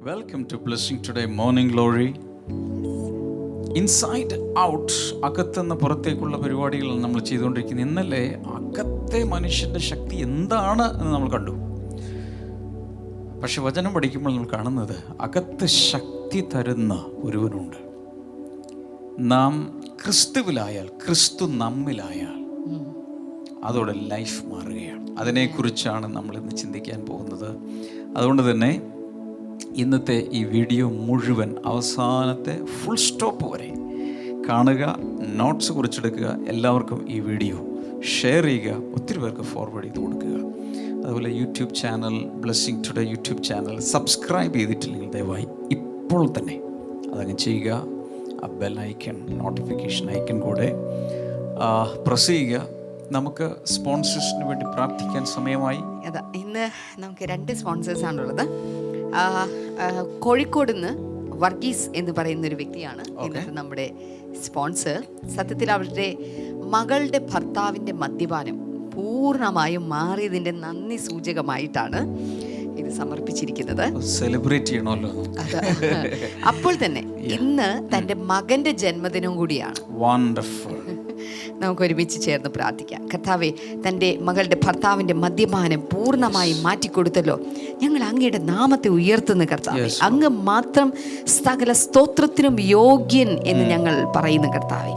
Welcome to Blessing Today Morning Glory. Inside out, അകത്തുനിന്ന് പുറത്തേക്കുള്ള പരിപാടികളാണ് നമ്മൾ ചെയ്തുകൊണ്ടിരിക്കുന്നത്. ഇന്നലെ അകത്തെ മനുഷ്യൻ്റെ ശക്തി എന്താണ് എന്ന് നമ്മൾ കണ്ടു. പക്ഷെ വചനം പഠിക്കുമ്പോൾ നമ്മൾ കാണുന്നത് അകത്ത് ശക്തി തരുന്ന ഒരുവനുണ്ട്. നാം ക്രിസ്തുവിലായാൽ, ക്രിസ്തു നമ്മിലായാൽ അതോടെ ലൈഫ് മാറുകയാണ്. അതിനെക്കുറിച്ചാണ് നമ്മൾ ഇന്ന് ചിന്തിക്കാൻ പോകുന്നത്. അതുകൊണ്ട് തന്നെ ഇന്നത്തെ ഈ വീഡിയോ മുഴുവൻ അവസാനത്തെ ഫുൾ സ്റ്റോപ്പ് വരെ കാണുക, നോട്ട്സ് കുറിച്ചെടുക്കുക. എല്ലാവർക്കും ഈ വീഡിയോ ഷെയർ ചെയ്യുക, ഒത്തിരി പേർക്ക് ഫോർവേഡ് ചെയ്ത് കൊടുക്കുക. അതുപോലെ YouTube channel, blessing today YouTube channel subscribe ചെയ്തിട്ടില്ലെങ്കിൽ ദയവായി ഇപ്പോൾ തന്നെ അതങ്ങ് ചെയ്യുക. ആ ബെൽ ഐക്കൺ, നോട്ടിഫിക്കേഷൻ ഐക്കൺ കൂടെ പ്രസ് ചെയ്യുക. നമുക്ക് സ്പോൺസേഴ്സിന് വേണ്ടി പ്രാർത്ഥിക്കാൻ സമയമായി. അതാ, ഇന്ന് നമുക്ക് 2 സ്പോൺസേഴ്സാണുള്ളത്. കോഴിക്കോട് നിന്ന് വർഗീസ് എന്ന് പറയുന്ന ഒരു വ്യക്തിയാണ് ഇന്നത്തെ നമ്മുടെ സ്പോൺസർ. സത്യത്തിൽ അവരുടെ മകളുടെ ഭർത്താവിൻ്റെ മദ്യപാനം പൂർണ്ണമായും മാറിയതിൻ്റെ നന്ദി സൂചകമായിട്ടാണ് ഇത് സമർപ്പിച്ചിരിക്കുന്നത്. സെലിബ്രേറ്റ് ചെയ്യണമല്ലോ. അപ്പോൾ തന്നെ ഇന്ന് തൻ്റെ മകൻ്റെ ജന്മദിനം കൂടിയാണ്. വണ്ടർഫുൾ. നമുക്ക് ഒരുമിച്ച് ചേർന്ന് പ്രാർത്ഥിക്കാം. കർത്താവേ, തൻ്റെ മകളുടെ ഭർത്താവിൻ്റെ മദ്യപാനം പൂർണ്ണമായും മാറ്റിക്കൊടുത്തല്ലോ. ഞങ്ങൾ അങ്ങയുടെ നാമത്തെ ഉയർത്തുന്ന കർത്താവേ, അങ്ങ് മാത്രം സകല സ്തോത്രത്തിനും യോഗ്യൻ എന്ന് ഞങ്ങൾ പറയുന്ന കർത്താവേ.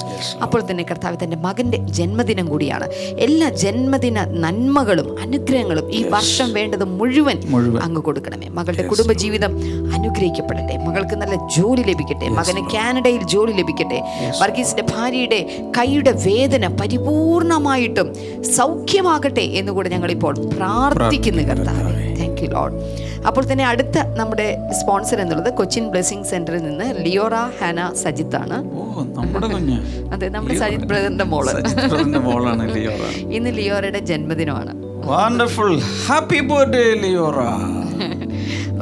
അപ്പോൾ തന്നെ കർത്താവേ, തൻ്റെ മകൻ്റെ ജന്മദിനം കൂടിയാണ്. എല്ലാ ജന്മദിന നന്മകളും അനുഗ്രഹങ്ങളും ഈ വർഷം വേണ്ടത് മുഴുവൻ അങ്ങ് കൊടുക്കണമേ. മകളുടെ കുടുംബജീവിതം അനുഗ്രഹിക്കപ്പെടട്ടെ. മകൾക്ക് നല്ല ജോലി ലഭിക്കട്ടെ. മകന് കാനഡയിൽ ജോലി ലഭിക്കട്ടെ. വർഗീസിന്റെ ഭാര്യയുടെ കൈയുടെ വേദന പരിപൂർണമായിട്ടും സൗഖ്യമാകട്ടെ എന്നുകൂടെ ഞങ്ങളിപ്പോൾ പ്രാർത്ഥിക്കുന്നു കർത്താവേ. Thank you Lord. അപ്പോൾ തന്നെ അടുത്ത നമ്മുടെ സ്പോൺസർ എന്നുള്ളത് കൊച്ചിൻ ബ്ലെസ്സിംഗ് സെന്ററിൽ നിന്ന് ലിയോറ ഹാന സജിത്ത് ആണ്. അതെ, നമ്മുടെ സജിത് ബ്രദറിന്റെ മോളാണ്. ഇന്ന് ലിയോറയുടെ ജന്മദിനമാണ്. വണ്ടർഫുൾ. Happy birthday Leora.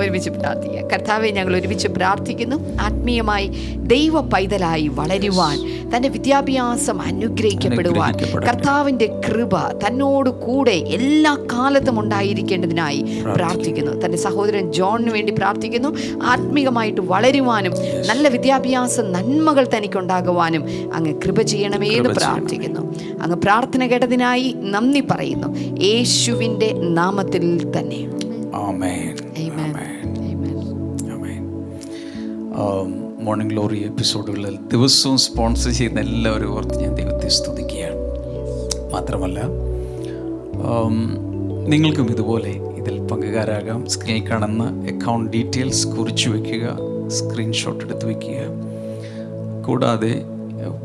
ഒരുമിച്ച് പ്രാർത്ഥിക്കുക. കർത്താവെ, ഞങ്ങൾ ഒരുമിച്ച് പ്രാർത്ഥിക്കുന്നു. ആത്മീയമായി ദൈവ പൈതലായി വളരുവാൻ, തൻ്റെ വിദ്യാഭ്യാസം അനുഗ്രഹിക്കപ്പെടുവാൻ കർത്താവിൻ്റെ കൃപ തന്നോട് കൂടെ എല്ലാ കാലത്തും ഉണ്ടായിരിക്കേണ്ടതിനായി പ്രാർത്ഥിക്കുന്നു. തൻ്റെ സഹോദരൻ ജോണിന് വേണ്ടി പ്രാർത്ഥിക്കുന്നു. ആത്മീകമായിട്ട് വളരുവാനും നല്ല വിദ്യാഭ്യാസ നന്മകൾ തനിക്കുണ്ടാകുവാനും അങ്ങ് കൃപ ചെയ്യണമേ എന്ന് പ്രാർത്ഥിക്കുന്നു. അങ്ങ് പ്രാർത്ഥന കേട്ടതിനായി നന്ദി പറയുന്നു, യേശുവിൻ്റെ നാമത്തിൽ തന്നെ. മോർണിംഗ് ഗ്ലോറി എപ്പിസോഡുകളിൽ ദിവസവും സ്പോൺസർ ചെയ്യുന്ന എല്ലാവരും ഓർത്ത് ഞാൻ ദൈവത്തെ സ്തുതിക്കുകയാണ്. മാത്രമല്ല, നിങ്ങൾക്കും ഇതുപോലെ ഇതിൽ പങ്കുകാരാകാം. സ്ക്രീനിൽ കാണുന്ന അക്കൗണ്ട് ഡീറ്റെയിൽസ് കുറിച്ച് വയ്ക്കുക, സ്ക്രീൻഷോട്ട് എടുത്ത് വയ്ക്കുക. കൂടാതെ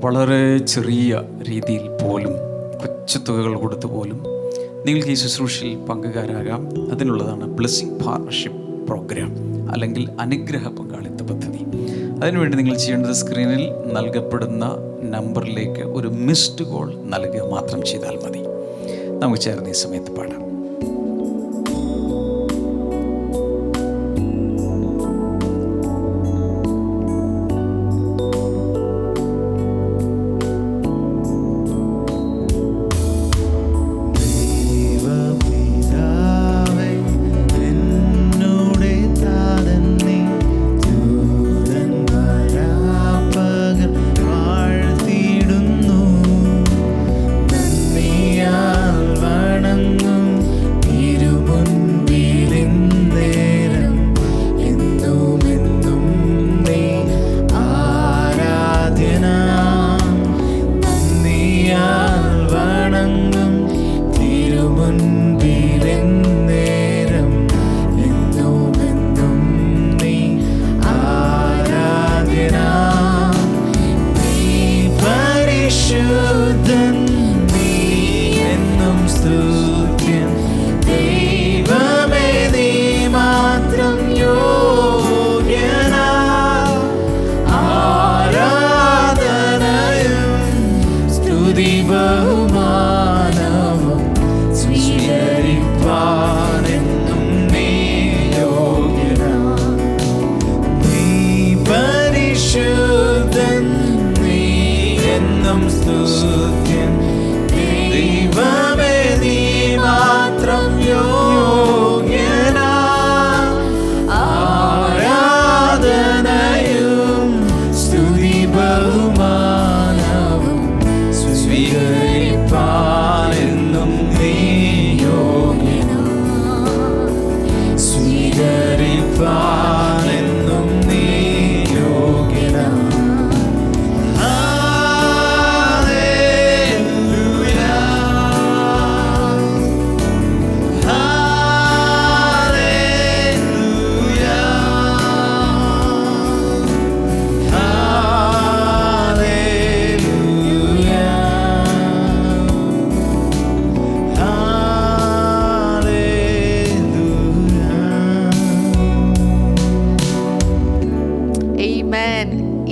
വളരെ ചെറിയ രീതിയിൽ പോലും, കൊച്ചു തുകകൾ കൊടുത്തു പോലും നിങ്ങൾക്ക് ഈ ശുശ്രൂഷയിൽ പങ്കുകാരാകാം. അതിനുള്ളതാണ് ബ്ലെസ്സിങ് പാർട്ണർഷിപ്പ് പ്രോഗ്രാം, അല്ലെങ്കിൽ അനുഗ്രഹ പങ്കാളിത്ത പദ്ധതി. അതിനുവേണ്ടി നിങ്ങൾ ചെയ്യേണ്ടത് സ്ക്രീനിൽ നൽകപ്പെടുന്ന നമ്പറിലേക്ക് ഒരു മിസ്ഡ് കോൾ നൽകുക മാത്രം ചെയ്താൽ മതി. നമുക്ക് ചേർന്ന് ഈ സമയത്ത് പാടാം. വണങ്ങും സ്തുതിപ്പാനെന്നും നീ യോഗ്യനാം.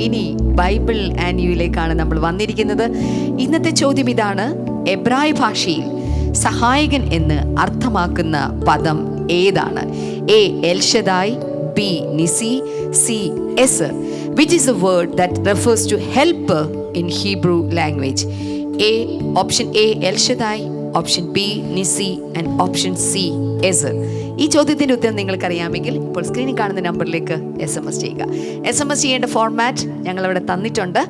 ഇനി ബൈബിൾ ആന്യുവിലേക്കാണ് നമ്മൾ വന്നിരിക്കുന്നത്. ഇന്നത്തെ ചോദ്യം ഇതാണ്: എബ്രായ ഭാഷയിൽ സഹായകൻ എന്ന് അർത്ഥമാക്കുന്ന പദം ഏതാണ്? A El Shaddai, B Nissi, C Ezer. Which is a word that refers to helper in Hebrew language? Option A El Shaddai, option B Nissi and option C Ezer. ഈ ചോദ്യത്തിൻ്റെ ഉത്തരം നിങ്ങൾക്കറിയാമെങ്കിൽ ഇപ്പോൾ സ്ക്രീനിൽ കാണുന്ന നമ്പറിലേക്ക് SMS ചെയ്യുക. SMS ചെയ്യേണ്ട ഫോർമാറ്റ് ഞങ്ങളവിടെ തന്നിട്ടുണ്ട്.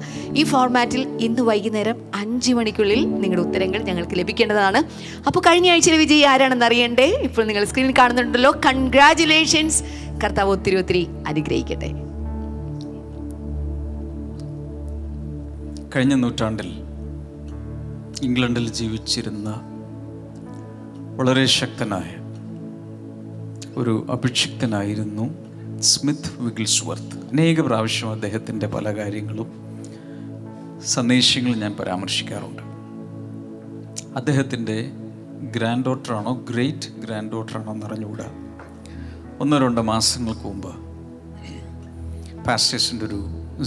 ഈ ഫോർമാറ്റിൽ ഇന്ന് വൈകുന്നേരം 5 മണിക്കുള്ളിൽ നിങ്ങളുടെ ഉത്തരങ്ങൾ ഞങ്ങൾക്ക് ലഭിക്കേണ്ടതാണ്. അപ്പോൾ കഴിഞ്ഞ ആഴ്ചയിലെ വിജയി ആരാണെന്ന് അറിയണ്ടേ? ഇപ്പോൾ നിങ്ങൾ സ്ക്രീനിൽ കാണുന്നുണ്ടല്ലോ. കൺഗ്രാജുലേഷൻസ്. കർത്താവ് ഒത്തിരി ഒത്തിരി അനുഗ്രഹിക്കട്ടെ. കഴിഞ്ഞ നൂറ്റാണ്ടിൽ ഇംഗ്ലണ്ടിൽ ജീവിച്ചിരുന്ന വളരെ ശക്തനായ ഒരു അഭിഷിക്തനായിരുന്നു സ്മിത്ത് വിഗിൾസ്വർത്ത്. അനേക പ്രാവശ്യം അദ്ദേഹത്തിൻ്റെ പല കാര്യങ്ങളും സന്ദേശങ്ങളും ഞാൻ പരാമർശിക്കാറുണ്ട്. അദ്ദേഹത്തിൻ്റെ ഗ്രാൻഡ് ഡോട്ടറാണോ ഗ്രേറ്റ് ഗ്രാൻഡ് ഡോട്ടറാണോ എന്നറിഞ്ഞുകൂടാ, 1-2 മാസങ്ങൾക്ക് മുമ്പ് പാസ്റ്റേഴ്സിൻ്റെ ഒരു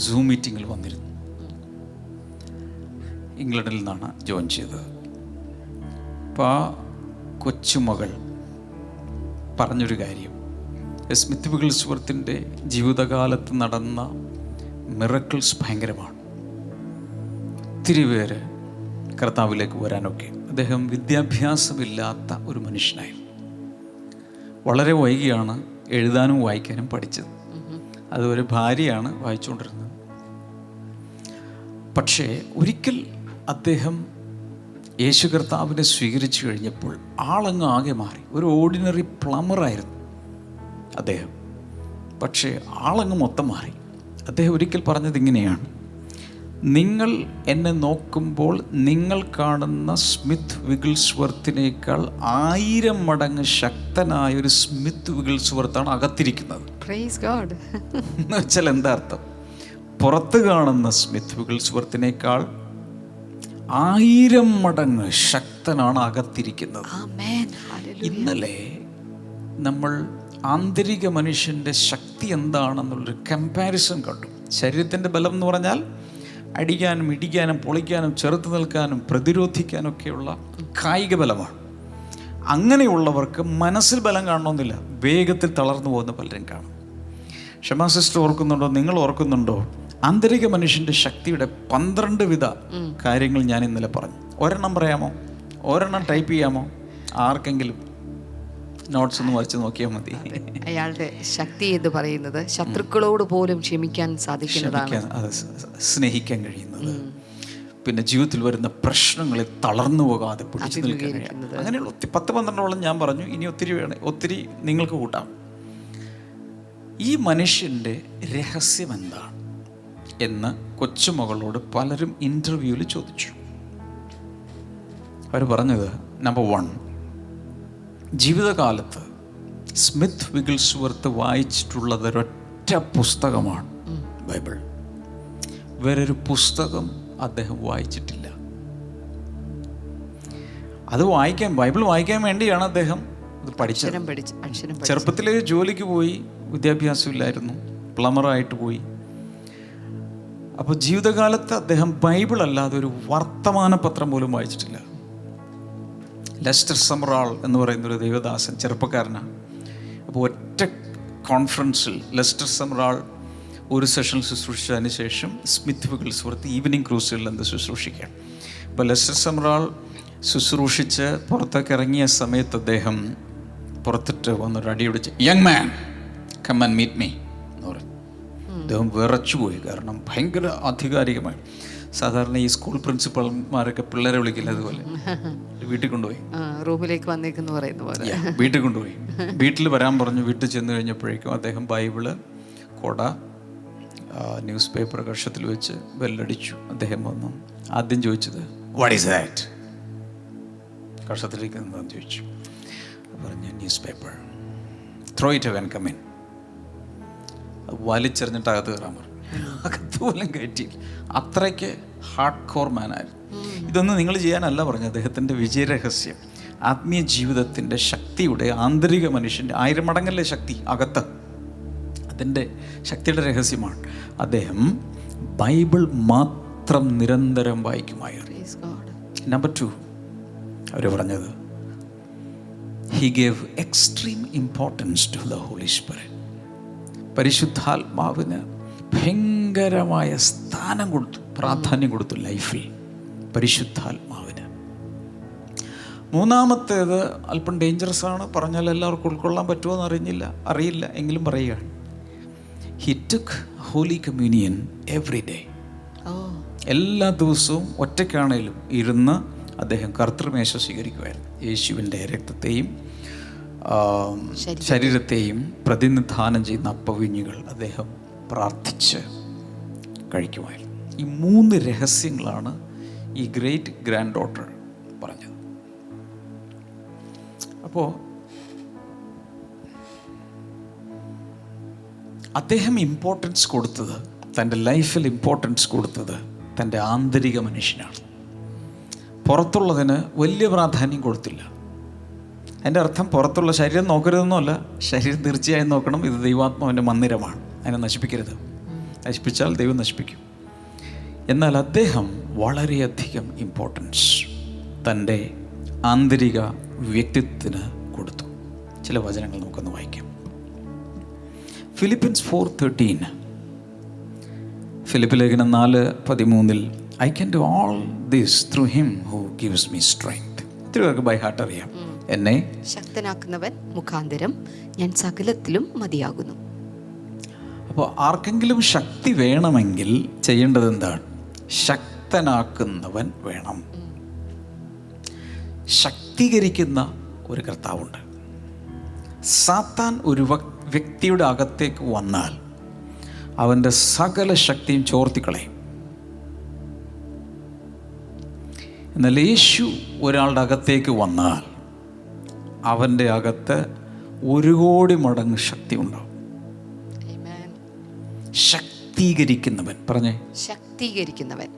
സൂം മീറ്റിങ്ങിൽ വന്നിരുന്നു. ഇംഗ്ലണ്ടിൽ നിന്നാണ് ജോയിൻ ചെയ്തത്. അപ്പോൾ ആ കൊച്ചുമകൾ പറഞ്ഞൊരു കാര്യം, സ്മിത്ത് വിഗിൾസ്വർത്തിൻ്റെ ജീവിതകാലത്ത് നടന്ന മിറക്കിൾസ് ഭയങ്കരമാണ്. ഒത്തിരി പേര് കർത്താവിലേക്ക് വരാനൊക്കെ. അദ്ദേഹം വിദ്യാഭ്യാസമില്ലാത്ത ഒരു മനുഷ്യനായിരുന്നു. വളരെ വൈകിയാണ് എഴുതാനും വായിക്കാനും പഠിച്ചത്. അതുവരെ ഭാര്യയാണ് വായിച്ചുകൊണ്ടിരുന്നത്. പക്ഷേ ഒരിക്കൽ അദ്ദേഹം യേശു കർത്താവിനെ സ്വീകരിച്ചു കഴിഞ്ഞപ്പോൾ ആളങ്ങ് ആകെ മാറി. ഒരു ഓർഡിനറി പ്ലംബറായിരുന്നു അദ്ദേഹം, പക്ഷേ ആളങ്ങ് മൊത്തം മാറി. അദ്ദേഹം ഒരിക്കൽ പറഞ്ഞത് ഇങ്ങനെയാണ്: നിങ്ങൾ എന്നെ നോക്കുമ്പോൾ നിങ്ങൾ കാണുന്ന സ്മിത്ത് വിഗിൾസ്വർത്തിനേക്കാൾ 1000 മടങ്ങ് ശക്തനായ ഒരു സ്മിത്ത് വിഗിൾസ്വർത്താണ് അകത്തിരിക്കുന്നത്. എന്ന് വെച്ചാൽ എന്താ അർത്ഥം? പുറത്ത് കാണുന്ന സ്മിത്ത് വിഗിൾസ്വർത്തിനേക്കാൾ 1000 മടങ്ങ് ശക്തനാണ് അകത്തിരിക്കുന്നത്. ഇന്നലെ നമ്മൾ ആന്തരിക മനുഷ്യൻ്റെ ശക്തി എന്താണെന്നുള്ളൊരു കമ്പാരിസൺ കണ്ടു. ശരീരത്തിൻ്റെ ബലം എന്ന് പറഞ്ഞാൽ അടിക്കാനും ഇടിക്കാനും പൊളിക്കാനും ചെറുത്ത് നിൽക്കാനും പ്രതിരോധിക്കാനൊക്കെയുള്ള കായിക ബലമാണ്. അങ്ങനെയുള്ളവർക്ക് മനസ്സിൽ ബലം കാണണമെന്നില്ല, വേഗത്തിൽ തളർന്നു പോകുന്ന പലരും കാണും. ക്ഷമാ സിസ്റ്റർ ഓർക്കുന്നുണ്ടോ? നിങ്ങൾ ഓർക്കുന്നുണ്ടോ? ആന്തരിക മനുഷ്യൻ്റെ ശക്തിയുടെ 12 വിധ കാര്യങ്ങൾ ഞാൻ ഇന്നലെ പറഞ്ഞു. ഒരെണ്ണം പറയാമോ? ഒരെണ്ണം ടൈപ്പ് ചെയ്യാമോ? ആർക്കെങ്കിലും നോട്ട്സ് ഒന്ന് വായിച്ച് നോക്കിയാൽ മതി. അയാളുടെ ശക്തി എന്ന് പറയുന്നത് ശത്രുക്കളോട് പോലും ക്ഷമിക്കാൻ സാധിക്കുന്നതാണ്, സ്നേഹിക്കാൻ കഴിയുന്നത്, പിന്നെ ജീവിതത്തിൽ വരുന്ന പ്രശ്നങ്ങളെ തളർന്നു പോകാതെ പിടിച്ചു നിൽക്കാൻ കഴിയുന്നത്. അങ്ങനെയുള്ള 10-12 ഞാൻ പറഞ്ഞു. ഇനി ഒത്തിരി നിങ്ങൾക്ക് കൂട്ടാം. ഈ മനുഷ്യൻ്റെ രഹസ്യം എന്താണ് എന്ന് കൊച്ചുമകളോട് പലരും ഇൻ്റർവ്യൂവിൽ ചോദിച്ചു. അവർ പറഞ്ഞത്, നമ്പർ 1, ജീവിതകാലത്ത് സ്മിത്ത് വിഗിൾസ്വർത്ത് വായിച്ചിട്ടുള്ളത് ഒരൊറ്റ പുസ്തകമാണ് ബൈബിൾ. വേറൊരു പുസ്തകം അദ്ദേഹം വായിച്ചിട്ടില്ല. അത് ബൈബിൾ വായിക്കാൻ വേണ്ടിയാണ് അദ്ദേഹം ഇത് പഠിച്ചത്. ചെറുപ്പത്തിലേ ജോലിക്ക് പോയി, വിദ്യാഭ്യാസമില്ലായിരുന്നു, പ്ലംബറായിട്ട് പോയി. അപ്പോൾ ജീവിതകാലത്ത് അദ്ദേഹം ബൈബിൾ അല്ലാതെ ഒരു വർത്തമാന പത്രം പോലും വായിച്ചിട്ടില്ല. ലെസ്റ്റർ സമറാൾ എന്ന് പറയുന്നൊരു ദൈവദാസൻ, ചെറുപ്പക്കാരനാണ്. അപ്പോൾ ഒറ്റ കോൺഫറൻസിൽ ലെസ്റ്റർ സമറാൾ ഒരു സെഷൻ ശുശ്രൂഷിച്ചതിന് ശേഷം സ്മിത്ത് വിഗിൾസ്വർത്ത് ഈവനിങ് ക്രൂസുകളിൽ എന്ത് ശുശ്രൂഷിക്കുകയാണ്. അപ്പോൾ ലെസ്റ്റർ സമറാൾ ശുശ്രൂഷിച്ച് പുറത്തേക്ക് ഇറങ്ങിയ സമയത്ത് അദ്ദേഹം പുറത്തിട്ട് വന്നൊരു അടി പിടിച്ച്, young man come and meet me എന്ന് പറഞ്ഞു. അദ്ദേഹം വിറച്ചുപോയി. കാരണം ഭയങ്കര ആധികാരികമായി. സാധാരണ ഈ സ്കൂൾ പ്രിൻസിപ്പൽമാരൊക്കെ പിള്ളേരെ വിളിക്കില്ല, അതുപോലെ വീട്ടിൽ കൊണ്ടുപോയി, റൂമിലേക്ക് വന്നേക്കെന്ന് പറയുന്ന പോലെ വീട്ടിൽ കൊണ്ടുപോയി. വീട്ടിൽ വരാൻ പറഞ്ഞു. വീട്ടിൽ ചെന്ന് കഴിഞ്ഞപ്പോഴേക്കും അദ്ദേഹം ബൈബിള്, കൊട, ന്യൂസ് പേപ്പർ കക്ഷത്തിൽ വെച്ച് ബെല്ലടിച്ചു. അദ്ദേഹം വന്നു. ആദ്യം ചോദിച്ചത് വാട്ട് ഈസ് ദാറ്റ്, കക്ഷത്തിലേക്ക് എന്താണെന്ന് ചോദിച്ചു. പറഞ്ഞു newspaper. Throw it away and come in. വലിച്ചെറിഞ്ഞിട്ട് അകത്ത് കയറാൻ പറഞ്ഞു. അകത്ത് പോലും കയറ്റിയില്ല. അത്രയ്ക്ക് ഹാർഡ് കോർ മാനായിരുന്നു. ഇതൊന്നും നിങ്ങൾ ചെയ്യാനല്ല പറഞ്ഞു. അദ്ദേഹത്തിൻ്റെ വിജയരഹസ്യം ആത്മീയ ജീവിതത്തിൻ്റെ ശക്തിയുടെ ആന്തരിക മനുഷ്യൻ്റെ 1000 മടങ്ങല്ലേ ശക്തി അകത്ത്. അതിൻ്റെ ശക്തിയുടെ രഹസ്യമാണ് അദ്ദേഹം ബൈബിൾ മാത്രം നിരന്തരം വായിക്കുമായിരുന്നു. നമ്പർ 2 അവർ പറഞ്ഞത് he gave extreme importance to the Holy Spirit. പരിശുദ്ധാത്മാവിന് ഭയങ്കരമായ സ്ഥാനം കൊടുത്തു, പ്രാധാന്യം കൊടുത്തു ലൈഫിൽ പരിശുദ്ധാത്മാവിന്. മൂന്നാമത്തേത് അല്പം ഡേഞ്ചറസ് ആണ്, പറഞ്ഞാൽ എല്ലാവർക്കും ഉൾക്കൊള്ളാൻ പറ്റുമോ എന്ന് അറിയില്ല എങ്കിലും പറയുകയാണ്. he took holy communion every day. എല്ലാ ദിവസവും ഒറ്റയ്ക്കാണേലും ഇരുന്ന് അദ്ദേഹം കർത്തൃമേശ സ്വീകരിക്കുമായിരുന്നു. യേശുവിൻ്റെ രക്തത്തെയും ശരീരത്തെയും പ്രതിനിധാനം ചെയ്യുന്ന അപ്പവീഞ്ഞുകൾ അദ്ദേഹം പ്രാർത്ഥിച്ച് കഴിക്കുമായിരുന്നു. ഈ 3 രഹസ്യങ്ങളാണ് ഈ ഗ്രേറ്റ് ഗ്രാൻഡ് ഡോട്ടർ പറഞ്ഞത്. അപ്പോൾ അദ്ദേഹം ഇമ്പോർട്ടൻസ് കൊടുത്തത്, തൻ്റെ ലൈഫിൽ ഇമ്പോർട്ടൻസ് കൊടുത്തത് തൻ്റെ ആന്തരിക മനുഷ്യനാണ്. പുറത്തുള്ളതിന് വലിയ പ്രാധാന്യം കൊടുത്തില്ല. അതിൻ്റെ അർത്ഥം പുറത്തുള്ള ശരീരം നോക്കരുതെന്നല്ല, ശരീരം തീർച്ചയായും നോക്കണം. ഇത് ദൈവാത്മാവിൻ്റെ മന്ദിരമാണ്, അതിനെ നശിപ്പിക്കരുത്. നശിപ്പിച്ചാൽ ദൈവം നശിപ്പിക്കും. എന്നാൽ അദ്ദേഹം വളരെയധികം ഇമ്പോർട്ടൻസ് തൻ്റെ ആന്തരിക വ്യക്തിത്വത്തിന് കൊടുത്തു. ചില വചനങ്ങൾ നമുക്കൊന്ന് വായിക്കാം. ഫിലിപ്പിയൻസ് 4:13, ഫിലിപ്പ് ലേഖനം 4:13, I can do all this through him who gives me strength. ഇത്തിരി പേർക്ക് ബൈ ഹാർട്ട് അറിയാം. എന്നെ ശക്തനാക്കുന്നവൻ മുഖാന്തരം ഞാൻ സകലത്തിലും മതിയാകുന്നു. അപ്പോൾ ആർക്കെങ്കിലും ശക്തി വേണമെങ്കിൽ ചെയ്യേണ്ടത് എന്താണ്? ശക്തനാക്കുന്നവൻ വേണം. ശക്തീകരിക്കുന്ന ഒരു കർത്താവുണ്ട്. സാത്താൻ ഒരു വ്യക്തിയുടെ അകത്തേക്ക് വന്നാൽ അവൻ്റെ സകല ശക്തിയും ചോർത്തിക്കളയും. എന്നാൽ യേശു ഒരാളുടെ അകത്തേക്ക് വന്നാൽ അവൻ്റെ അകത്ത് 1 കോടി മടങ്ങ് ശക്തി ഉണ്ടാവും. ശക്തീകരിക്കുന്നവൻ, പറഞ്ഞേ, ശക്തീകരിക്കുന്നവൻ.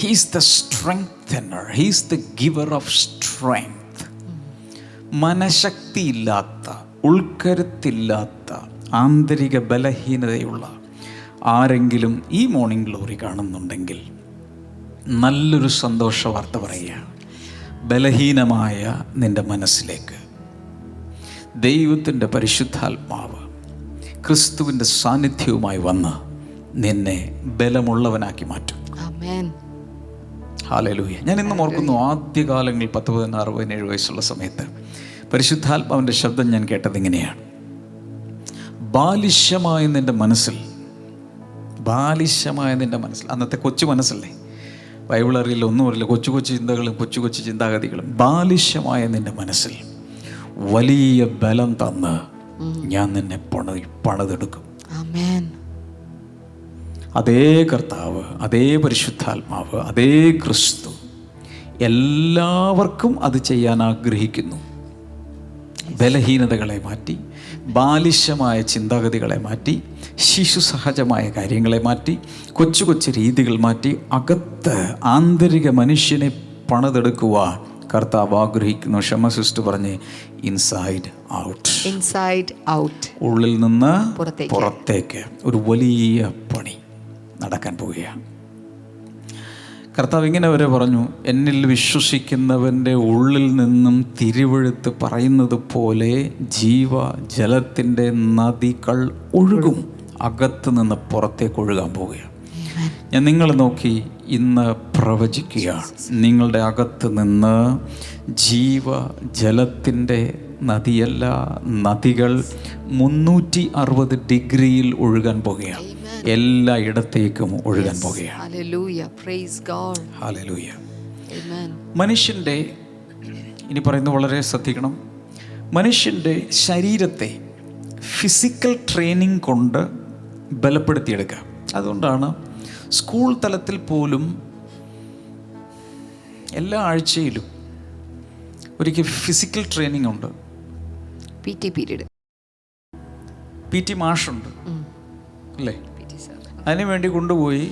He is the strengthener. He is the giver of strength. മനഃശക്തിയില്ലാത്ത, ഉൾക്കരുത്തില്ലാത്ത, ആന്തരിക ബലഹീനതയുള്ള ആരെങ്കിലും ഈ മോർണിംഗ് ഗ്ലോറി കാണുന്നുണ്ടെങ്കിൽ നല്ലൊരു സന്തോഷ വാർത്ത പറയുക. ബലഹീനമായ നിൻ്റെ മനസ്സിലേക്ക് ദൈവത്തിൻ്റെ പരിശുദ്ധാത്മാവ് ക്രിസ്തുവിൻ്റെ സാന്നിധ്യവുമായി വന്ന് നിന്നെ ബലമുള്ളവനാക്കി മാറ്റും. ആമേൻ. ഹല്ലേലൂയ. ഞാൻ ഇന്നും ഓർക്കുന്നു, ആദ്യകാലങ്ങളിൽ 10, 16, 17 വയസ്സുള്ള സമയത്ത് പരിശുദ്ധാത്മാവിൻ്റെ ശബ്ദം ഞാൻ കേട്ടത് ഇങ്ങനെയാണ്. ബാലിശമായ നിൻ്റെ മനസ്സിൽ, ബാലിശമായ നിൻ്റെ മനസ്സിൽ, അന്നത്തെ കൊച്ചു മനസ്സല്ലേ, ബൈബിൾ അറിയില്ല, ഒന്നും അറിയില്ല, കൊച്ചു കൊച്ചു ചിന്തകളും കൊച്ചു കൊച്ചു ചിന്താഗതികളും. ബാലിശമായ നിൻ്റെ മനസ്സിൽ വലിയ ബലം തന്ന് ഞാൻ നിന്നെ പണിതെടുക്കും. ആമേൻ. അതേ കർത്താവ്, അതേ പരിശുദ്ധാത്മാവ്, അതേ ക്രിസ്തു എല്ലാവർക്കും അത് ചെയ്യാൻ ആഗ്രഹിക്കുന്നു. ബലഹീനതകളെ മാറ്റി, ബാലിശമായ ചിന്താഗതികളെ മാറ്റി, ശിശു സഹജമായ കാര്യങ്ങളെ മാറ്റി, കൊച്ചു കൊച്ചു രീതികൾ മാറ്റി, അകത്ത് ആന്തരിക മനുഷ്യനെ പണിതെടുക്കുവാൻ കർത്താവ് ആഗ്രഹിക്കുന്നു. ക്ഷമ സിസ്റ്റർ പറഞ്ഞ്, ഇൻസൈഡ് ഔട്ട്. ഇൻസൈഡ് ഔട്ട്, ഉള്ളിൽ നിന്ന് പുറത്തേക്ക് ഒരു വലിയ പണി നടക്കാൻ പോവുകയാണ്. കർത്താവ് ഇങ്ങനെ വരെ പറഞ്ഞു, എന്നിൽ വിശ്വസിക്കുന്നവൻ്റെ ഉള്ളിൽ നിന്നും തിരുവെഴുത്ത് പറയുന്നത് പോലെ ജീവജലത്തിൻ്റെ നദികൾ ഒഴുകും. അകത്ത് നിന്ന് പുറത്തേക്ക് ഒഴുകാൻ പോവുകയാണ്. ഞാൻ നിങ്ങളെ നോക്കി ഇന്ന് പ്രവചിക്കുകയാണ്. നിങ്ങളുടെ അകത്ത് നിന്ന് ജീവജലത്തിൻ്റെ നദിയല്ല, നദികൾ 360 ഡിഗ്രിയിൽ ഒഴുകാൻ പോകുകയാണ്. എല്ലാ ഇടത്തേക്കും ഒഴുകാൻ പോകുകയാണ്. ഹല്ലേലൂയ. മനുഷ്യൻ്റെ, ഇനി പറയുന്നത് വളരെ ശ്രദ്ധിക്കണം, മനുഷ്യൻ്റെ ശരീരത്തെ ഫിസിക്കൽ ട്രെയിനിങ് കൊണ്ട് ബലപ്പെടുത്തിയെടുക്കുക. അതുകൊണ്ടാണ് സ്കൂൾ തലത്തിൽ പോലും എല്ലാ ആഴ്ചയിലും ഒരിക്കൽ ഫിസിക്കൽ ട്രെയിനിങ് ഉണ്ട്. PT പീരീഡ്, PT മാഷുണ്ട് അല്ലേ? അതിനു വേണ്ടി കൊണ്ടുപോയി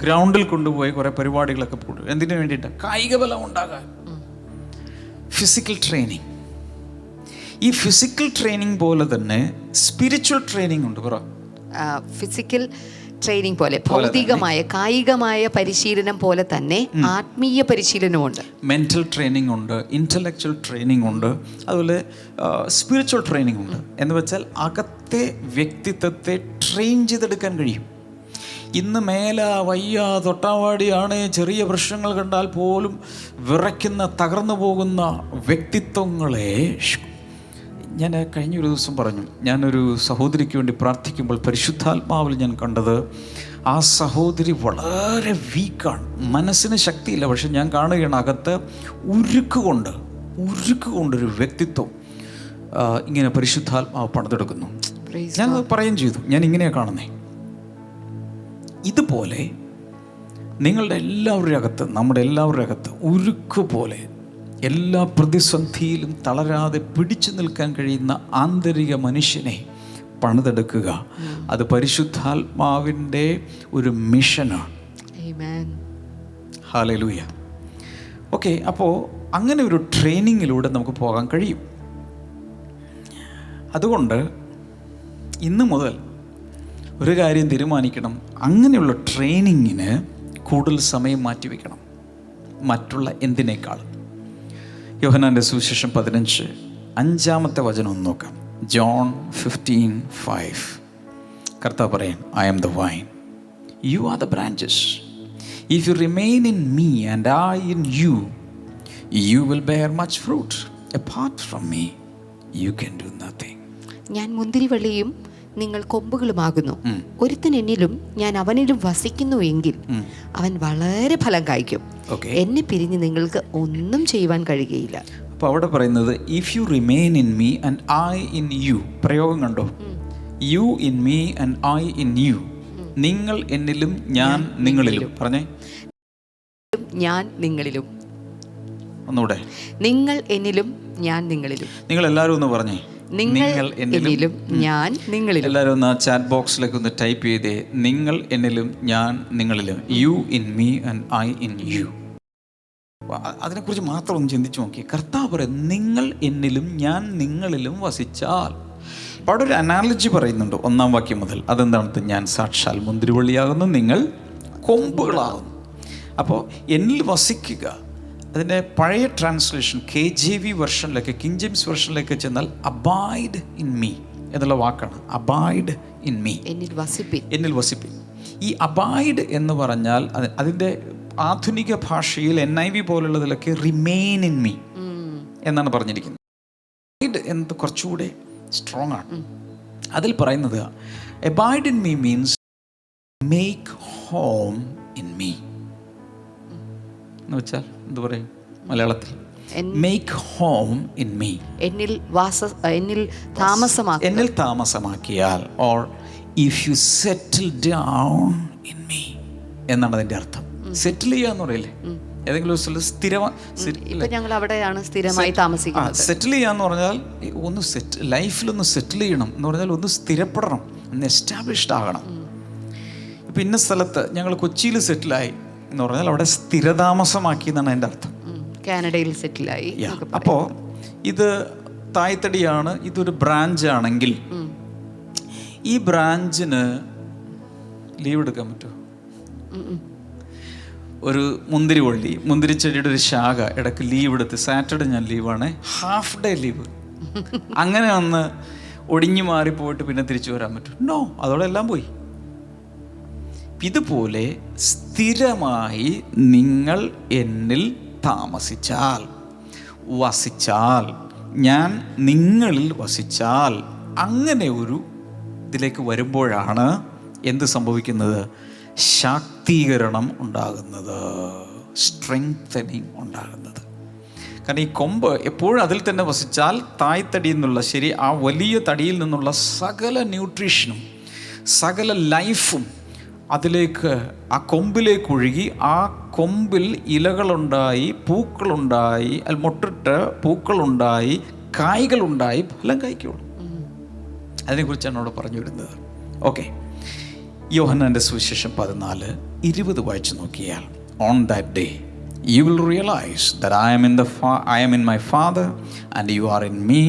ഗ്രൗണ്ടിൽ കൊണ്ടുപോയി കുറേ പരിപാടികളൊക്കെ പോടും. എന്തിനു വേണ്ടിയിട്ട്? കായിക ബലം ഉണ്ടാകാൻ. Physical training. ഈ ഫിസിക്കൽ ട്രെയിനിങ് പോലെ തന്നെ സ്പിരിച്വൽ ട്രെയിനിങ് ഉണ്ട്. പറ. ഫിസിക്കൽ ട്രെയിനിങ് പോലെ, ഭൗതികമായ കായികമായ പരിശീലനം പോലെ തന്നെ ആത്മീയ പരിശീലനമുണ്ട്. മെൻ്റൽ ട്രെയിനിങ് ഉണ്ട്, ഇൻ്റലക്ച്വൽ ട്രെയിനിങ് ഉണ്ട്, അതുപോലെ സ്പിരിച്വൽ ട്രെയിനിങ് ഉണ്ട്. എന്ന് വെച്ചാൽ അകത്തെ വ്യക്തിത്വത്തെ ട്രെയിൻ ചെയ്തെടുക്കാൻ കഴിയും. ഇന്ന് മേല വയ്യ തൊട്ടാവാടിയാണ്, ചെറിയ പ്രശ്നങ്ങൾ കണ്ടാൽ പോലും വിറയ്ക്കുന്ന തകർന്നു പോകുന്ന വ്യക്തിത്വങ്ങളെ ഞാൻ കഴിഞ്ഞൊരു ദിവസം പറഞ്ഞു, ഞാനൊരു സഹോദരിക്ക് വേണ്ടി പ്രാർത്ഥിക്കുമ്പോൾ പരിശുദ്ധാത്മാവിൽ ഞാൻ കണ്ടത്, ആ സഹോദരി വളരെ വീക്കാണ്, മനസ്സിന് ശക്തിയില്ല. പക്ഷെ ഞാൻ കാണുകയാണ് അകത്ത് ഉരുക്കുകൊണ്ടൊരു വ്യക്തിത്വം ഇങ്ങനെ പരിശുദ്ധാത്മാവ് പണിതെടുക്കുന്നു. ഞാൻ പറയുകയും ചെയ്തു, ഞാൻ ഇങ്ങനെയാണ് കാണുന്നേ. ഇതുപോലെ നിങ്ങളുടെ എല്ലാവരുടെ അകത്ത്, നമ്മുടെ എല്ലാവരുടെ അകത്ത് ഉരുക്ക് പോലെ എല്ലാ പ്രതിസന്ധിയിലും തളരാതെ പിടിച്ചു നിൽക്കാൻ കഴിയുന്ന ആന്തരിക മനുഷ്യനെ പണിതെടുക്കുക. അത് പരിശുദ്ധാത്മാവിൻ്റെ ഒരു മിഷനാണ്. ഹല്ലേലൂയ. ഓക്കെ, അപ്പോൾ അങ്ങനെ ഒരു ട്രെയിനിങ്ങിലൂടെ നമുക്ക് പോകാൻ കഴിയും. അതുകൊണ്ട് ഇന്ന് മുതൽ ഒരു കാര്യം തീരുമാനിക്കണം, അങ്ങനെയുള്ള ട്രെയിനിങ്ങിന് കൂടുതൽ സമയം മാറ്റിവെക്കണം മറ്റുള്ള എന്തിനേക്കാൾ. യോഹന്നാൻ്റെ സുവിശേഷം 15:5 വചനം ഒന്ന് നോക്കാം. ജോൺ 15:5. കർത്താവ് പറയും, I am the vine, you are the branches. If you remain in me and I in you, you will bear much fruit. Apart from me you can do nothing. ഞാൻ മുന്തിരിവള്ളിയും നിങ്ങൾ കൊമ്പുകളുമാകുന്നു. ഒരുത്തൻ എന്നിലും ഞാൻ അവനിലും വസിക്കുന്നു എങ്കിൽ അവൻ വളരെ ഫലം കായ്ക്കും. എന്നെ പിരിഞ്ഞ് നിങ്ങൾക്ക് ഒന്നും ചെയ്യുവാൻ കഴിയുകയില്ല. അപ്പോൾ അവിടെ പറയുന്നത് if you remain in me and I in you. പ്രയോഗം കണ്ടോ? You in me and I in you. നിങ്ങൾ എന്നിലും ഞാൻ നിങ്ങളിലും. പറഞ്ഞേ, ഞാൻ നിങ്ങളിലും. ഒന്നുകൂടെ, നിങ്ങൾ എന്നിലും ഞാൻ നിങ്ങളിലും. നിങ്ങൾ എല്ലാവരും ഒന്ന് പറഞ്ഞേ, നിങ്ങൾ എന്നിലും ഞാൻ നിങ്ങളിലും. എല്ലാവരും ഒന്ന് ചാറ്റ് ബോക്സിലേക്ക് ഒന്ന് ടൈപ്പ് ചെയ്തേ, നിങ്ങൾ എന്നിലും ഞാൻ നിങ്ങളിലും. You in me and I in you. അതിനെക്കുറിച്ച് മാത്രം ഒന്ന് ചിന്തിച്ചു നോക്കി. കർത്താവ് പറയും, നിങ്ങൾ എന്നിലും ഞാൻ നിങ്ങളിലും വസിച്ചാൽ. അപ്പോൾ അവിടെ ഒരു അനാലജി പറയുന്നുണ്ട് 1-ാം വാക്യം മുതൽ. അതെന്താണ്? ഞാൻ സാക്ഷാൽ മുന്തിരിവള്ളിയാകുന്നു, നിങ്ങൾ കൊമ്പുകളാകുന്നു. അപ്പോൾ എന്നിൽ വസിക്കുക. അതിൻ്റെ പഴയ ട്രാൻസ്ലേഷൻ KJV വെർഷനിലേക്ക്, കിങ് ജെയിംസ് വെർഷനിലേക്ക് ചെന്നാൽ അബൈഡ് ഇൻ മീ എന്നുള്ള വാക്കാണ്. അബൈഡ് ഇൻ മീ, എന്നിൽ വസിപ്പിൻ. ഈ അബൈഡ് എന്ന് പറഞ്ഞാൽ അതിൻ്റെ ആധുനിക ഭാഷയിൽ NIV പോലുള്ളതിലൊക്കെ റിമെയിൻ ഇൻ മീ എന്നാണ് പറഞ്ഞിരിക്കുന്നത്. അബൈഡ് എന്നത് കുറച്ചുകൂടെ സ്ട്രോങ് ആണ്. അതിൽ പറയുന്നത് abide in me means make home in me എന്ന് വെച്ചാൽ എന്ത് പറയും മലയാളത്തിൽ? Make home in me. എന്നിൽ താമസമാക്കിയാൽ, or if you settle down in me എന്നാണ് അതിൻ്റെ അർത്ഥം. സെറ്റിൽ ചെയ്യുക എന്ന് പറയില്ലേ, ഏതെങ്കിലും ഒരു സ്ഥലത്ത് ഞങ്ങൾ അവിടെയാണ് സ്ഥിരമായി താമസിക്കുന്നത്. സെറ്റിൽ ചെയ്യാന്ന് പറഞ്ഞാൽ ഒന്ന് ലൈഫിലൊന്ന് സെറ്റിൽ ചെയ്യണം എന്ന് പറഞ്ഞാൽ ഒന്ന് സ്ഥിരപ്പെടണം, ഒന്ന് എസ്റ്റാബ്ലിഷ്ഡ് ആകണം. ഇപ്പം ഇന്ന സ്ഥലത്ത് ഞങ്ങൾ കൊച്ചിയിൽ സെറ്റിലായി എന്ന് പറഞ്ഞാൽ അവിടെ സ്ഥിരതാമസമാക്കി എന്നാണ് എൻ്റെ അർത്ഥം. കാനഡയിൽ സെറ്റിലായി. അപ്പോൾ ഇത് തായ്തടിയാണ്, ഇതൊരു ബ്രാഞ്ച് ആണെങ്കിൽ ഈ ബ്രാഞ്ചിന് ലീവ് എടുക്കാൻ പറ്റുമോ? ഒരു മുന്തിരിച്ചെടിയുടെ ഒരു ശാഖ ഇടയ്ക്ക് ലീവ് എടുത്ത്, സാറ്റർഡേ ഞാൻ ലീവാണ്, ഹാഫ് ഡേ ലീവ്, അങ്ങനെ ഒന്ന് ഒടിഞ്ഞു മാറിപ്പോയിട്ട് പിന്നെ തിരിച്ചു വരാൻ പറ്റും? നോ, അതോടെ എല്ലാം പോയി. ഇതുപോലെ സ്ഥിരമായി നിങ്ങൾ എന്നിൽ താമസിച്ചാൽ, വസിച്ചാൽ, ഞാൻ നിങ്ങളിൽ വസിച്ചാൽ, അങ്ങനെ ഒരു ഇതിലേക്ക് വരുമ്പോഴാണ് എന്ത് സംഭവിക്കുന്നത്? ശാക്തീകരണം ഉണ്ടാകുന്നത്, സ്ട്രെങ്തനിങ് ഉണ്ടാകുന്നത്. കാരണം ഈ കൊമ്പ് എപ്പോഴും അതിൽ തന്നെ വസിച്ചാൽ തായ്തടിയിൽ നിന്നുള്ള ആ വലിയ തടിയിൽ നിന്നുള്ള സകല ന്യൂട്രീഷനും സകല ലൈഫും അതിലേക്ക് ആ കൊമ്പിലേക്ക് ഒഴുകി ആ കൊമ്പിൽ ഇലകളുണ്ടായി, പൂക്കളുണ്ടായി, മൊട്ടിട്ട് പൂക്കളുണ്ടായി, കായ്കളുണ്ടായി, ഫലം കായ്ക്കുള്ളൂ. അതിനെക്കുറിച്ചാണ് അവിടെ പറഞ്ഞു വിടുന്നത്. ഓക്കെ, യോഹന്നാൻ്റെ സുവിശേഷം 14:20 വായിച്ചു നോക്കിയാൽ, on that day you will realize that I am in my Father and you are in me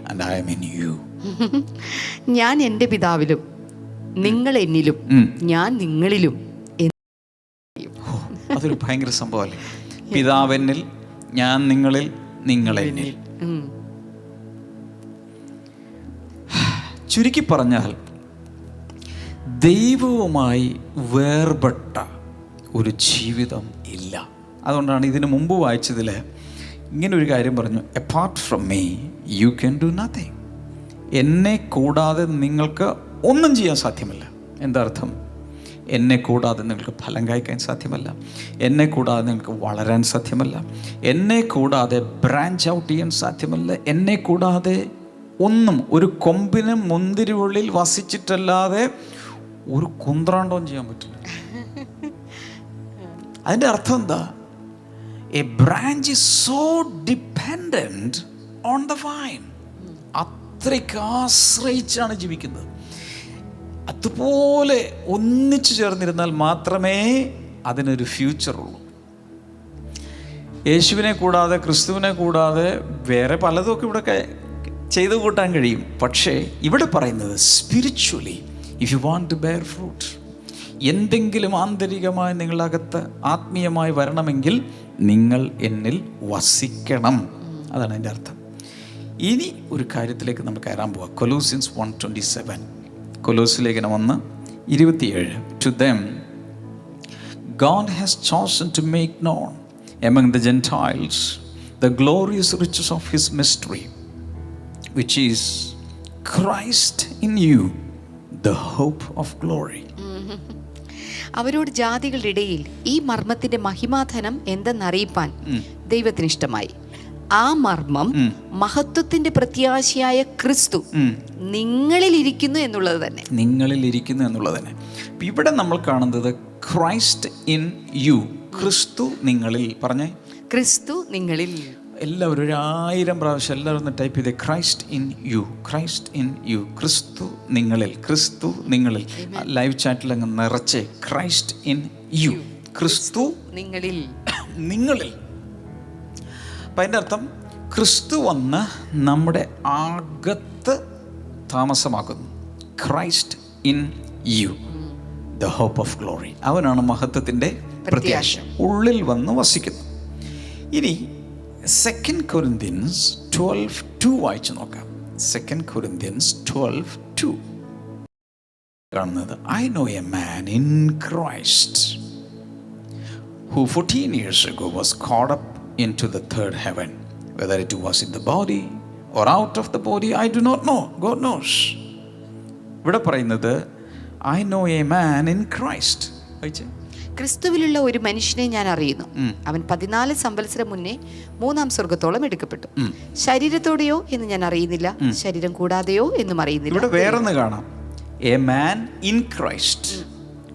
and I am in you. ഞാൻ എൻ്റെ പിതാവിലും നിങ്ങൾ എന്നിലും ഞാൻ നിങ്ങളിലും. അതൊരു ഭയങ്കര സംഭവമല്ലേ? പിതാവെന്നിൽ, ഞാൻ നിങ്ങളിൽ, നിങ്ങൾ എന്നിൽ. ചുരുക്കി പറഞ്ഞാൽ ദൈവവുമായി വേർപെട്ട ഒരു ജീവിതം ഇല്ല. അതുകൊണ്ടാണ് ഇതിനു മുമ്പ് വായിച്ചതിൽ ഇങ്ങനൊരു കാര്യം പറഞ്ഞു, apart from me you can do nothing. എന്നെ കൂടാതെ നിങ്ങൾക്ക് ഒന്നും ചെയ്യാൻ സാധ്യമല്ല. എന്താ അർത്ഥം? എന്നെ കൂടാതെ നിങ്ങൾക്ക് ഫലം കായ്ക്കാൻ സാധ്യമല്ല, എന്നെ കൂടാതെ നിങ്ങൾക്ക് വളരാൻ സാധ്യമല്ല, എന്നെ കൂടാതെ ബ്രാഞ്ച് ഔട്ട് ചെയ്യാൻ സാധ്യമല്ല, എന്നെ കൂടാതെ ഒന്നും. ഒരു കൊമ്പിന് മുന്തിരിവള്ളിൽ വസിച്ചിട്ടല്ലാതെ ഒരു കുന്ത്രാണ്ടവും ചെയ്യാൻ പറ്റില്ല. അതിൻ്റെ അർത്ഥം എന്താ? A branch is so dependent on the wine. അത്രയ്ക്ക് ആശ്രയിച്ചാണ് ജീവിക്കുന്നത്. അതുപോലെ ഒന്നിച്ചു ചേർന്നിരുന്നാൽ മാത്രമേ അതിനൊരു ഫ്യൂച്ചറുള്ളൂ. യേശുവിനെ കൂടാതെ, ക്രിസ്തുവിനെ കൂടാതെ വേറെ പലതൊക്കെ ഇവിടെ ചെയ്തു കൂട്ടാൻ കഴിയും. പക്ഷേ ഇവിടെ പറയുന്നത് spiritually if you want to bear fruit, എന്തെങ്കിലും ആന്തരികമായി നിങ്ങളകത്ത് ആത്മീയമായി വരണമെങ്കിൽ നിങ്ങൾ എന്നിൽ വസിക്കണം. അതാണ് എൻ്റെ അർത്ഥം. ഇനി ഒരു കാര്യത്തിലേക്ക് നമുക്ക് കയറാൻ പോവാം. കൊലോസിയൻസ് 1:27, കൊലോസ്യ ലേഖനം 1:27. To them God has chosen to make known among the Gentiles the glorious riches of his mystery, which is Christ in you, the hope of glory. അവരോട് ജാതികളുടെ ഇടയിൽ ഈ മർമ്മത്തിന്റെ മഹിമാധനം എന്തെന്നറിയിപ്പാൻ ദൈവത്തിന് ഇഷ്ടമായി. ആ മർമ്മം മഹത്വത്തിന്റെ പ്രത്യാശയായ ക്രിസ്തു നിങ്ങളിൽ ഇരിക്കുന്നു എന്നുള്ളത് തന്നെ. നിങ്ങളിൽ ഇരിക്കുന്നു എന്നുള്ളത് തന്നെ. ഇവിടെ നമ്മൾ കാണുന്നത് ക്രൈസ്റ്റ് ഇൻ യു, ക്രിസ്തു നിങ്ങളിൽ. പറഞ്ഞേ, ക്രിസ്തു നിങ്ങളിൽ. എല്ലാവരും 1000 പ്രാവശ്യം എല്ലാവരും ഒന്ന് ടൈപ്പ് ചെയ്തേ, Christ in you, Christ in you, ക്രിസ്തു നിങ്ങളിൽ, ക്രിസ്തു നിങ്ങളിൽ. ലൈവ് ചാറ്റിൽ അങ്ങ് നിറച്ചേ, ക്രൈസ്റ്റ് ഇൻ യു, ക്രിസ്തു നിങ്ങളിൽ, നിങ്ങളിൽ. അപ്പം അതിൻ്റെ അർത്ഥം ക്രിസ്തു വന്ന് നമ്മുടെ അകത്ത് താമസമാക്കുന്നു. Christ in you, the hope of glory. അവനാണ് മഹത്വത്തിൻ്റെ പ്രത്യാശ, ഉള്ളിൽ വന്ന് വസിക്കുന്നു. ഇനി 2 Corinthians 12:2 വായിച്ചു നോക്കാം. 2 Corinthians 12:2 കാണുന്നത്, I know a man in Christ who 14 years ago was caught up into the third heaven. Whether it was in the body or out of the body, I do not know. God knows. ഇവിടെ പറയുന്നത് I know a man in Christ. ക്രിസ്തുവിലുള്ള ഒരു മനുഷ്യനെ ഞാൻ അറിയുന്നു. അവൻ 14 സംവത്സരം മുന്നേ 3-ാം സ്വർഗത്തോളം എടുക്കപ്പെട്ടു. ശരീരത്തോടെയോ എന്ന് ഞാൻ അറിയുന്നില്ല, ശരീരം കൂടാതെയോ എന്നും അറിയുന്നില്ല. ഇവിടെ വേറൊന്ന് കാണാം, എ മാൻ ഇൻ ക്രൈസ്റ്റ്,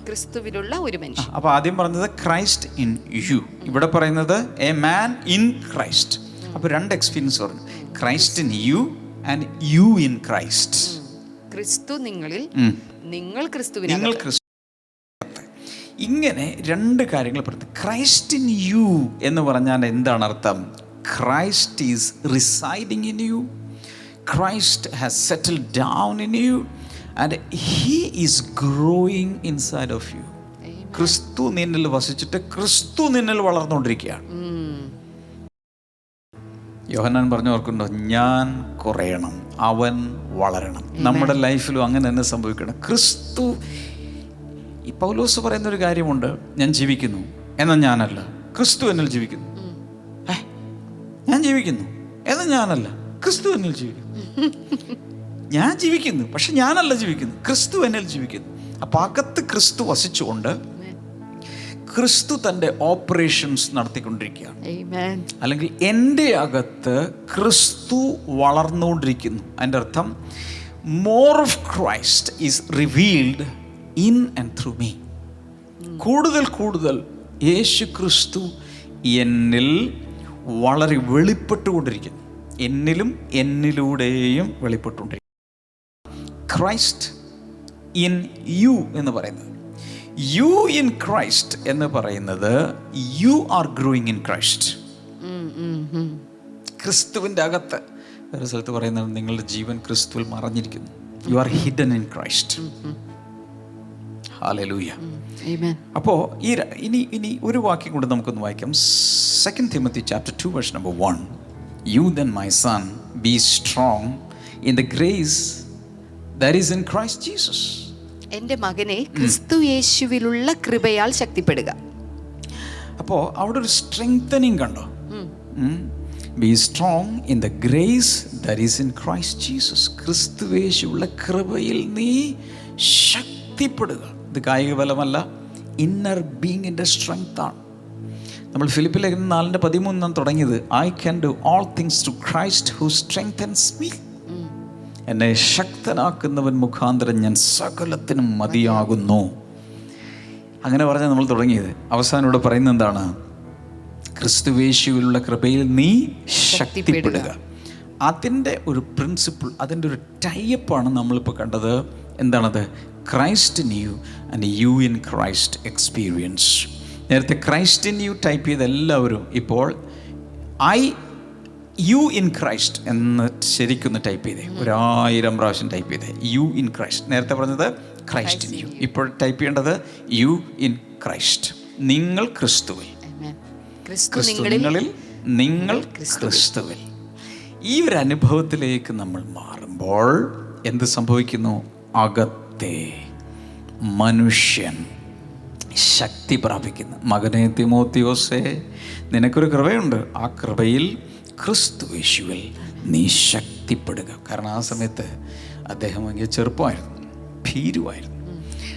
ക്രിസ്തുവിലുള്ള ഒരു മനുഷ്യൻ. അപ്പൊ ആദ്യം പറഞ്ഞത് ക്രൈസ്റ്റ് ഇൻ യു, ഇവിടെ പറയുന്നത് എ മാൻ ഇൻ ക്രൈസ്റ്റ്. അപ്പൊ 2 എക്സ്പീരിയൻസ് പറഞ്ഞു, Christ in you and you in Christ. ക്രിസ്തു നിങ്ങളിൽ, നിങ്ങൾ ക്രിസ്തുവിനകത്ത്. ഇങ്ങനെ 2 കാര്യങ്ങൾ പറഞ്ഞു. ക്രൈസ്റ്റ് ഇൻ യു എന്ന് പറഞ്ഞാൽ എന്താണ് അർത്ഥം? Christ is residing in you, Christ has settled down in you and he is growing inside of you. ക്രിസ്തു നിന്നിൽ വസിച്ചിട്ട് ക്രിസ്തു നിന്നിൽ വളർന്നുകൊണ്ടിരിക്കുകയാണ്. യോഹന്നാൻ പറഞ്ഞു ഓർക്കുന്നുണ്ടോ? ഞാൻ കുറയണം, അവൻ വളരണം. നമ്മുടെ ലൈഫിലും അങ്ങനെ തന്നെ സംഭവിക്കണം. ക്രിസ്തു, ഈ പൗലോസ് പറയുന്നൊരു കാര്യമുണ്ട്, ഞാൻ ജീവിക്കുന്നു എന്നാൽ ഞാനല്ല, ക്രിസ്തു എന്നിൽ ജീവിക്കുന്നു. ഞാൻ ജീവിക്കുന്നു എന്നാൽ ഞാനല്ല, ക്രിസ്തു എന്നിൽ ജീവിക്കുന്നു. ഞാൻ ജീവിക്കുന്നു പക്ഷെ ഞാനല്ല ജീവിക്കുന്നു, ക്രിസ്തു എന്നിൽ ജീവിക്കുന്നു. അപ്പം അകത്ത് ക്രിസ്തു വസിച്ചുകൊണ്ട് ക്രിസ്തു തൻ്റെ ഓപ്പറേഷൻസ് നടത്തിക്കൊണ്ടിരിക്കുകയാണ്. Amen. അല്ലെങ്കിൽ എൻ്റെ അകത്ത് ക്രിസ്തു വളർന്നുകൊണ്ടിരിക്കുന്നു. അതിൻ്റെ അർത്ഥം more of Christ is revealed in and through me. കൂടുതൽ കൂടുതൽ യേശു ക്രിസ്തു എന്നിൽ വളരെ വെളിപ്പെട്ടുകൊണ്ടിരിക്കുന്നു. എന്നിലും എന്നിലൂടെയും വെളിപ്പെട്ടുകൊണ്ടിരിക്കുന്നു. ക്രൈസ്റ്റ് ഇൻ യു എന്ന് പറയുന്നത്, യു ഇൻ ക്രൈസ്റ്റ് എന്ന് പറയുന്നത് you are growing in Christ. ക്രിസ്തുവിൻ്റെ അകത്ത്. വേറെ സ്ഥലത്ത് പറയുന്നത് നിങ്ങളുടെ ജീവൻ ക്രിസ്തുവിൽ മറഞ്ഞിരിക്കുന്നു. You are hidden in Christ. ഹല്ലേലൂയ. അപ്പോൾ ഇനി ഒരു വാക്യം കൊണ്ട് നമുക്കൊന്ന് വായിക്കാം. 2 Timothy chapter 2 verse number 1. You then, my son, be strong in the grace that is in Christ Jesus. എൻ്റെ മകനെ ക്രിസ്തു യേശുവിലുള്ള കൃപയാൽ ശക്തിപ്പെടുക. അപ്പോൾ അവിടെ ഒരു സ്ട്രെങ്തനിങ് കണ്ടോ? B strong in the grace that is in Christ Jesus. ക്രിസ്തു യേശുവുള്ള കൃപയിൽ നീ ശക്തിപ്പെടുക. ഇത് കായിക ബലമല്ല, ഇന്നർ ബീയിങ്ങിൻ്റെ സ്ട്രെങ്താണ്. നമ്മൾ ഫിലിപ്പിലെ 4:13 തുടങ്ങിയത് I can do all things to Christ who strengthens me. എന്നെ ശക്തനാക്കുന്നവൻ മുഖാന്തരം ഞാൻ സകലത്തിനും മതിയാകുന്നു. അങ്ങനെ പറഞ്ഞാൽ നമ്മൾ തുടങ്ങിയത്. അവസാനം ഇവിടെ പറയുന്നത് എന്താണ്? ക്രിസ്തുവേശുവിലുള്ള കൃപയിൽ നീ ശക്തിപ്പെടുക. അതിൻ്റെ ഒരു പ്രിൻസിപ്പിൾ, അതിൻ്റെ ഒരു ടൈപ്പാണ് നമ്മളിപ്പോൾ കണ്ടത്. എന്താണത്? Christ in you and you in Christ experience. നേരത്തെ ക്രൈസ്റ്റ് ഇൻ യു ടൈപ്പ് ചെയ്ത എല്ലാവരും ഇപ്പോൾ യു ഇൻ ക്രൈസ്റ്റ് എന്ന് ശരിക്കൊന്ന് ടൈപ്പ് ചെയ്തേ. 1000 പ്രാവശ്യം ടൈപ്പ് ചെയ്തേ. U in Christ. നേരത്തെ പറഞ്ഞത് ക്രൈസ്റ്റ് ഇൻ യു. ഇപ്പോൾ ടൈപ്പ് ചെയ്യേണ്ടത് യു ഇൻ ക്രൈസ്റ്റ്. നിങ്ങൾ ക്രിസ്തുവിൽ, ക്രിസ്തു നിങ്ങളിൽ, നിങ്ങൾ ക്രിസ്തുവിൽ. ഈ ഒരു അനുഭവത്തിലേക്ക് നമ്മൾ മാറുമ്പോൾ എന്ത് സംഭവിക്കുന്നു? അകത്തെ മനുഷ്യൻ ശക്തി പ്രാപിക്കുന്നു. മകനെ തിമോത്തിയോസേ, നിനക്കൊരു കൃപയുണ്ട്. ആ കൃപയിൽ ക്രിസ്തു യേശുവിൽ നീ ശക്തിപ്പെടുക. കാരണം ആ സമയത്ത് അദ്ദേഹം ഭയങ്കര ചെറുപ്പമായിരുന്നു, ഭീരുവായിരുന്നു.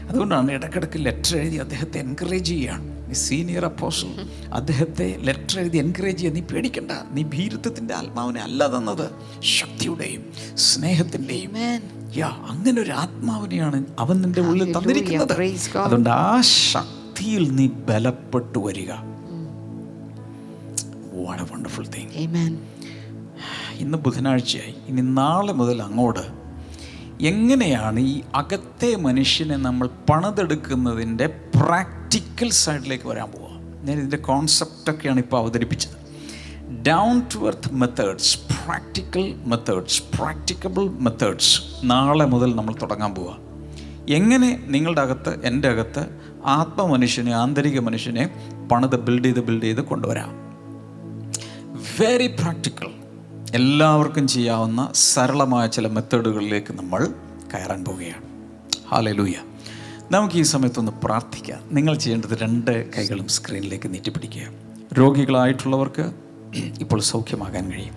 അതുകൊണ്ടാണ് ഇടയ്ക്കിടയ്ക്ക് ലെറ്റർ എഴുതി അദ്ദേഹത്തെ എൻകറേജ് ചെയ്യുകയാണ്. നീ സീനിയർ അപ്പോസ്റ്റൽ, അദ്ദേഹത്തെ ലെറ്റർ എഴുതി എൻകറേജ് ചെയ്യുക. നീ പേടിക്കണ്ട, നീ ഭീരുത്വത്തിൻ്റെ ആത്മാവിനെ അല്ല തന്നത്, ശക്തിയുടെയും സ്നേഹത്തിൻ്റെയും അങ്ങനെ ഒരു ആത്മാവിനെയാണ് അവൻ നിന്റെ ഉള്ളിൽ തന്നിരിക്കുന്നത്. അതുകൊണ്ട് ആ ശക്തിയിൽ നീ ബലപ്പെട്ടു വരിക. What a wonderful thing. Amen. ഇന്ന് ബുധനാഴ്ചയായി. ഇനി നാളെ മുതൽ അങ്ങോട്ട് എങ്ങനെയാണ് ഈ അകത്തെ മനുഷ്യനെ നമ്മൾ പണിതെടുക്കുന്നതിൻ്റെ പ്രാക്ടിക്കൽ സൈഡിലേക്ക് വരാൻ പോവുക. ഞാൻ ഇതിൻ്റെ കോൺസെപ്റ്റൊക്കെയാണ് ഇപ്പോൾ അവതരിപ്പിച്ചത്. Down to earth methods, practical methods, practicable methods നാളെ മുതൽ നമ്മൾ തുടങ്ങാൻ പോവുക. എങ്ങനെ നിങ്ങളുടെ അകത്ത്, എൻ്റെ അകത്ത് ആത്മമനുഷ്യനെ, ആന്തരിക മനുഷ്യനെ പണിത് ബിൽഡ് ചെയ്ത് കൊണ്ടുവരാം. വെരി പ്രാക്ടിക്കൽ, എല്ലാവർക്കും ചെയ്യാവുന്ന സരളമായ ചില മെത്തേഡുകളിലേക്ക് നമ്മൾ കയറാൻ പോവുകയാണ്. ഹല്ലേലൂയ. നമുക്ക് ഈ സമയത്തൊന്ന് പ്രാർത്ഥിക്കാം. നിങ്ങൾ ചെയ്യേണ്ടത് 2 കൈകളും സ്ക്രീനിലേക്ക് നീട്ടിപ്പിടിക്കുക. രോഗികളായിട്ടുള്ളവർക്ക് ഇപ്പോൾ സൗഖ്യമാകാൻ കഴിയും.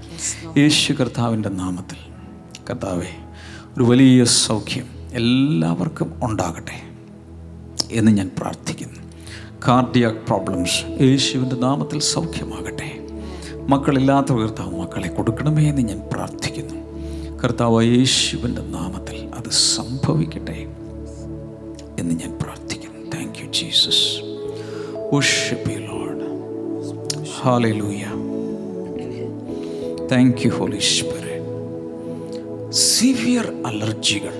യേശു കർത്താവിൻ്റെ നാമത്തിൽ കർത്താവേ, ഒരു വലിയ സൗഖ്യം എല്ലാവർക്കും ഉണ്ടാകട്ടെ എന്ന് ഞാൻ പ്രാർത്ഥിക്കുന്നു. കാർഡിയാക് പ്രോബ്ലംസ് യേശുവിൻ്റെ നാമത്തിൽ സൗഖ്യമാകട്ടെ. മക്കളില്ലാത്തവർ കർത്താവ് മക്കളെ കൊടുക്കണമേ എന്ന് ഞാൻ പ്രാർത്ഥിക്കുന്നു. കർത്താവ് യേശുവിൻ്റെ നാമത്തിൽ അത് സംഭവിക്കട്ടെ എന്ന് ഞാൻ പ്രാർത്ഥിക്കുന്നു. Thank you Jesus. worship you Lord. Hallelujah. Thank you Holy Spirit. Severe അലർജികൾ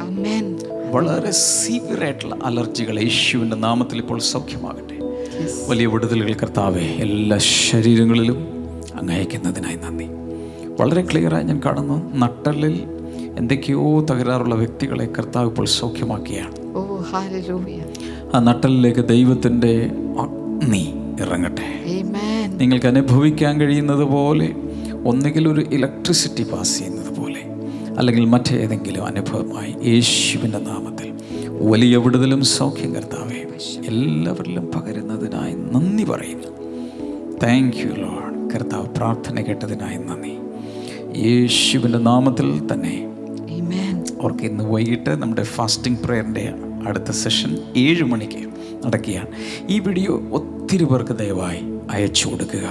Amen. വളരെ സിവിയർ ആയിട്ടുള്ള അലർജികൾ യേശുവിൻ്റെ നാമത്തിൽ ഇപ്പോൾ സൗഖ്യമാകട്ടെ. വലിയ വിടുതലുകൾ കർത്താവെ എല്ലാ ശരീരങ്ങളിലും അങ്ങ് അയക്കുന്നതിനായി നന്ദി. വളരെ ക്ലിയറായി ഞാൻ കാണുന്നു. നട്ടലിൽ എന്തൊക്കെയോ തകരാറുള്ള വ്യക്തികളെ കർത്താവ് ഇപ്പോൾ സൗഖ്യമാക്കിയാണ്. ആ നട്ടലിലേക്ക് ദൈവത്തിൻ്റെ അഗ്നി ഇറങ്ങട്ടെ. നിങ്ങൾക്ക് അനുഭവിക്കാൻ കഴിയുന്നത് പോലെ, ഒന്നുകിൽ ഒരു ഇലക്ട്രിസിറ്റി പാസ് ചെയ്യുന്നത് പോലെ, അല്ലെങ്കിൽ മറ്റേതെങ്കിലും അനുഭവമായി യേശുവിൻ്റെ നാമത്തിൽ വലിയ വിടുതലും സൗഖ്യം കർത്താവേ എല്ലാവരിലും പകരുന്നതിനായി നന്ദി പറയുന്നു. Thank you Lord. കർത്താവ് പ്രാർത്ഥന കേട്ടതിനായി നന്ദി. യേശുവിൻ്റെ നാമത്തിൽ തന്നെ. അവർക്ക് ഇന്ന് വൈകിട്ട് നമ്മുടെ ഫാസ്റ്റിംഗ് പ്രേയറിൻ്റെ അടുത്ത സെഷൻ 7 മണിക്ക് നടക്കുകയാണ്. ഈ വീഡിയോ ഒത്തിരി പേർക്ക് ദയവായി അയച്ചു കൊടുക്കുക.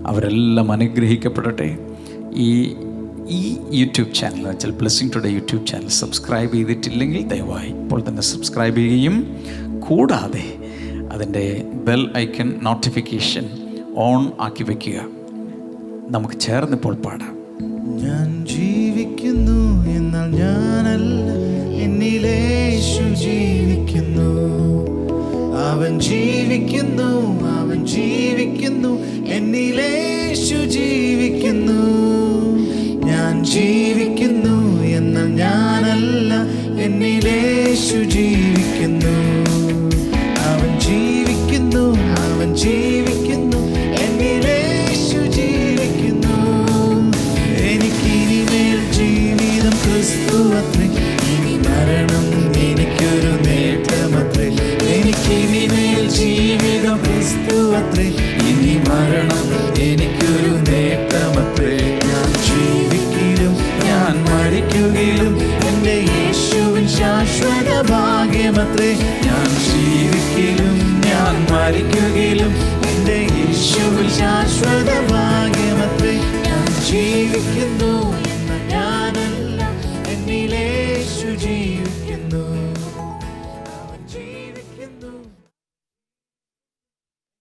അവരെല്ലാം അനുഗ്രഹിക്കപ്പെടട്ടെ. ഈ യൂട്യൂബ് ചാനൽ വെച്ചാൽ blessing today YouTube channel subscribe ചെയ്തിട്ടില്ലെങ്കിൽ ദയവായി ഇപ്പോൾ തന്നെ സബ്സ്ക്രൈബ് ചെയ്യുകയും കൂടാതെ അതിൻ്റെ ബെൽ ഐക്കൺ നോട്ടിഫിക്കേഷൻ ഓൺ ആക്കി വയ്ക്കുക. നമുക്ക് ചേർന്നിപ്പോൾ പാടാം. ഞാൻ ജീവിക്കുന്നു എന്നാൽ ഞാനല്ല, എന്നിലെ യേശു ജീവിക്കുന്നു. അവൻ ജീവിക്കുന്നു, അവൻ ജീവിക്കുന്നു, എന്നിലെ യേശു ജീവിക്കുന്നു. ഞാൻ ജീവിക്കുന്നു എന്നാൽ ഞാനല്ല, എന്നിലെ യേശു ജീവിക്കുന്നു. അവൻ ജീവിക്കുന്നു, അവൻ ജീവിക്കുന്നു, എന്നിലെ യേശു ജീവിക്കുന്നു. എനിക്കിനിമേൽ ജീവിതം ക്രിസ്തുവത്രേ, ഇനി മരണം എനിക്കൊരു നേട്ടമത്രേ. എനിക്കിനിമേൽ ജീവിതം ക്രിസ്തുവത്രേ, ഇനി മരണം എനിക്കൊരു നേട്ടമത്രേ. ഞാൻ ജീവിക്കലും ഞാൻ മരിക്കുകയിലും എൻ്റെ യേശുവിൻ ശാശ്വത ഭാഗ്യമത്രേ. ഞാൻ ജീവിക്കലും ഞാൻ മരിക്കുകയിലും എൻ്റെ യേശുവിൻ ശാശ്വത ഭാഗ്യമത്രേ. ഞാൻ